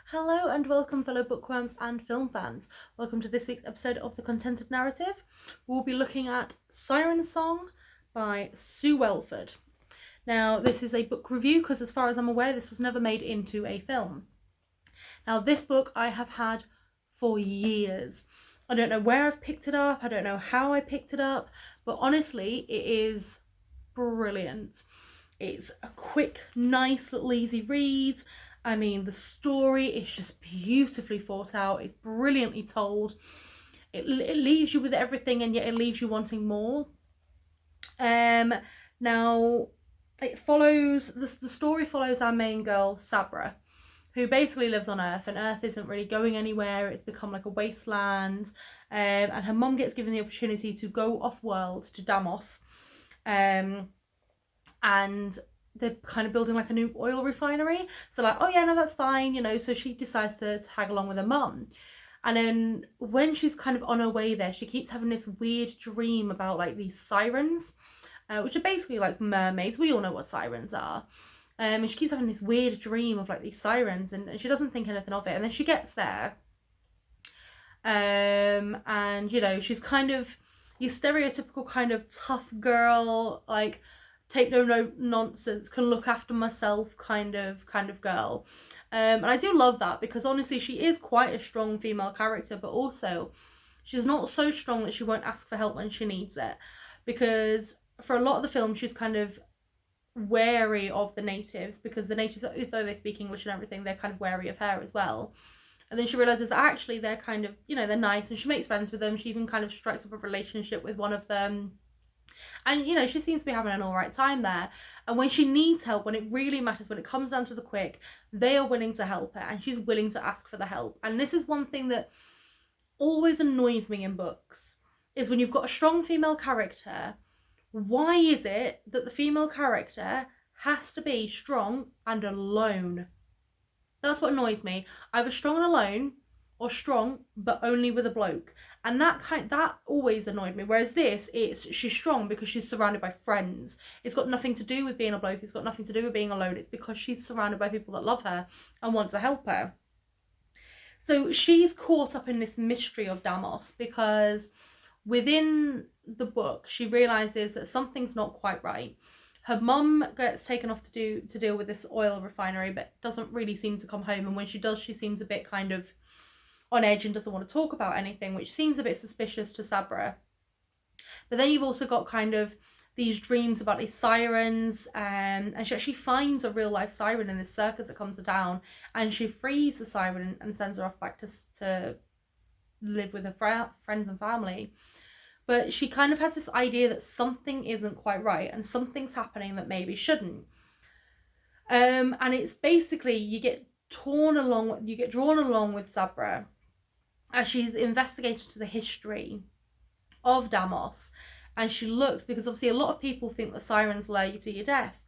Hello and welcome, fellow bookworms and film fans. Welcome to this week's episode of The Contented Narrative. We'll be looking at Siren Song by Sue Welford. Now, this is a book review because, as far as I'm aware, this was never made into a film. Now, this book I have had for years. I don't know where I've picked it up, I don't know how I picked it up, but honestly, it is brilliant. It's a quick, nice little easy read. I mean, the story is just beautifully thought out. It's brilliantly told. It leaves you with everything, and yet it leaves you wanting more. Now, it follows the story follows our main girl Sabra, who basically lives on Earth, and Earth isn't really going anywhere. It's become like a wasteland, and her mum gets given the opportunity to go off world to Damos, and they're kind of building like a new oil refinery. So like, oh yeah, no, that's fine, you know. So she decides to tag along with her mum. And then when she's kind of on her way there, she keeps having this weird dream about like these sirens, which are basically like mermaids. We all know what sirens are. And she keeps having this weird dream of like these sirens, and she doesn't think anything of it. And then she gets there, and you know, she's kind of your stereotypical kind of tough girl, like take no nonsense, can look after myself kind of girl. And I do love that because honestly she is quite a strong female character, but also she's not so strong that she won't ask for help when she needs it, because for a lot of the film she's kind of wary of the natives, because the natives, although they speak English and everything, they're kind of wary of her as well. And then she realizes that actually they're kind of, you know, they're nice, and she makes friends with them. She even kind of strikes up a relationship with one of them. And, you know, she seems to be having an all right time there. And when she needs help, when it really matters, when it comes down to the quick, they are willing to help her, and she's willing to ask for the help. And this is one thing that always annoys me in books, is when you've got a strong female character, why is it that the female character has to be strong and alone? That's what annoys me. Either strong and alone, or strong but only with a bloke, and that always annoyed me. Whereas this, she's strong because she's surrounded by friends. It's got nothing to do with being a bloke. It's got nothing to do with being alone. It's because she's surrounded by people that love her and want to help her. So she's caught up in this mystery of Damos because within the book she realizes that something's not quite right. Her mum gets taken off to deal with this oil refinery, but doesn't really seem to come home. And when she does, she seems a bit kind of on edge and doesn't want to talk about anything, which seems a bit suspicious to Sabra. But then you've also got kind of these dreams about these sirens, and she actually finds a real life siren in this circus that comes to town, and she frees the siren and sends her off back to live with her friends and family. But she kind of has this idea that something isn't quite right and something's happening that maybe shouldn't. And it's basically you get drawn along with Sabra as she's investigated to the history of Damos, and she looks, because obviously a lot of people think that sirens lure you to your death,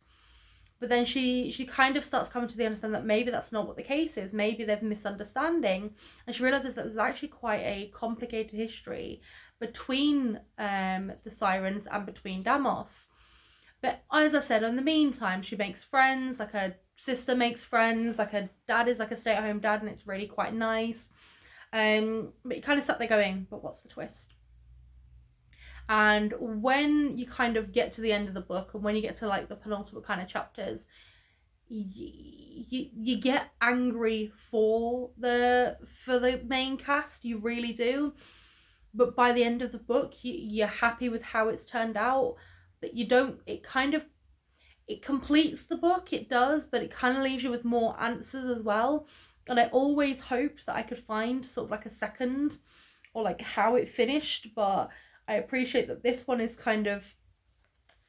but then she kind of starts coming to the understanding that maybe that's not what the case is. Maybe they're misunderstanding, and she realizes that there's actually quite a complicated history between the sirens and between Damos. But as I said, in the meantime, she makes friends, like her sister makes friends, like her dad is like a stay-at-home dad, and it's really quite nice. But you kind of sat there going, but what's the twist? And when you kind of get to the end of the book, and when you get to like the penultimate kind of chapters, you get angry for the main cast. You really do. But by the end of the book, you're happy with how it's turned out. But you don't. It completes the book. It does, but it kind of leaves you with more answers as well. And I always hoped that I could find sort of like a second, or like how it finished, but I appreciate that this one is kind of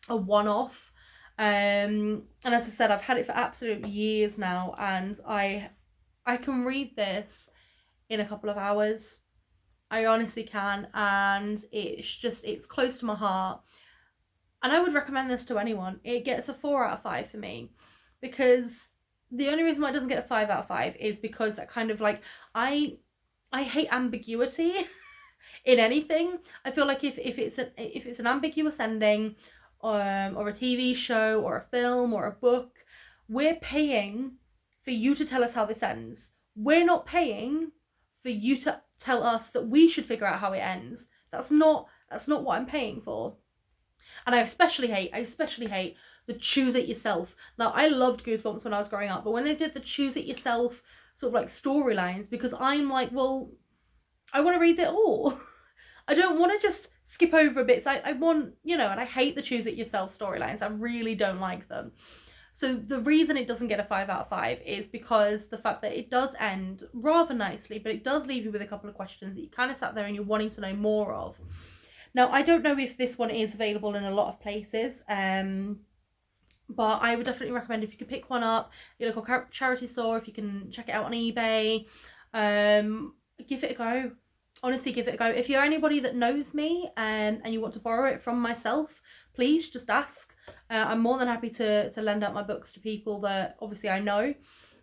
a one-off. And as I said, I've had it for absolute years now, and I can read this in a couple of hours. I honestly can, and it's close to my heart. And I would recommend this to anyone. It gets a 4 out of 5 for me, because the only reason why it doesn't get a 5 out of 5 is because that kind of like, I hate ambiguity in anything. I feel like if it's an ambiguous ending, or a TV show or a film or a book, we're paying for you to tell us how this ends. We're not paying for you to tell us that we should figure out how it ends. That's not what I'm paying for. And I especially hate the choose it yourself. Now, I loved Goosebumps when I was growing up, but when they did the choose it yourself sort of like storylines, because I'm like, well, I want to read it all. I don't want to just skip over bits. I want, you know, and I hate the choose it yourself storylines. I really don't like them. So the reason it doesn't get a 5 out of 5 is because the fact that it does end rather nicely, but it does leave you with a couple of questions that you kind of sat there and you're wanting to know more of. Now, I don't know if this one is available in a lot of places, but I would definitely recommend if you could pick one up, your local charity store, if you can check it out on eBay, give it a go. Honestly, give it a go. If you're anybody that knows me and you want to borrow it from myself, please just ask. I'm more than happy to lend out my books to people that obviously I know.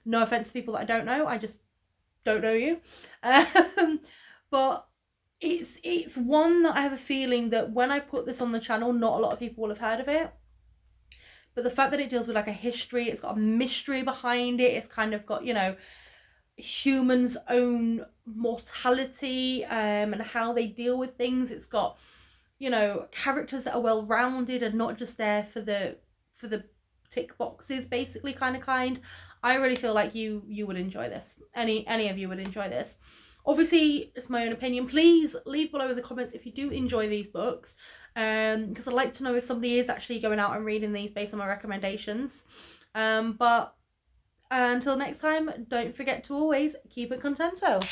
No offense to people that I don't know. I just don't know you. But it's one that I have a feeling that when I put this on the channel, not a lot of people will have heard of it. But the fact that it deals with like a history, it's got a mystery behind it. It's kind of got, you know, humans' own mortality and how they deal with things. It's got, you know, characters that are well rounded and not just there for the tick boxes, basically, kind. I really feel like you would enjoy this. Any of you would enjoy this. Obviously, it's my own opinion. Please leave below in the comments if you do enjoy these books, because I'd like to know if somebody is actually going out and reading these based on my recommendations. But until next time, don't forget to always keep it contento.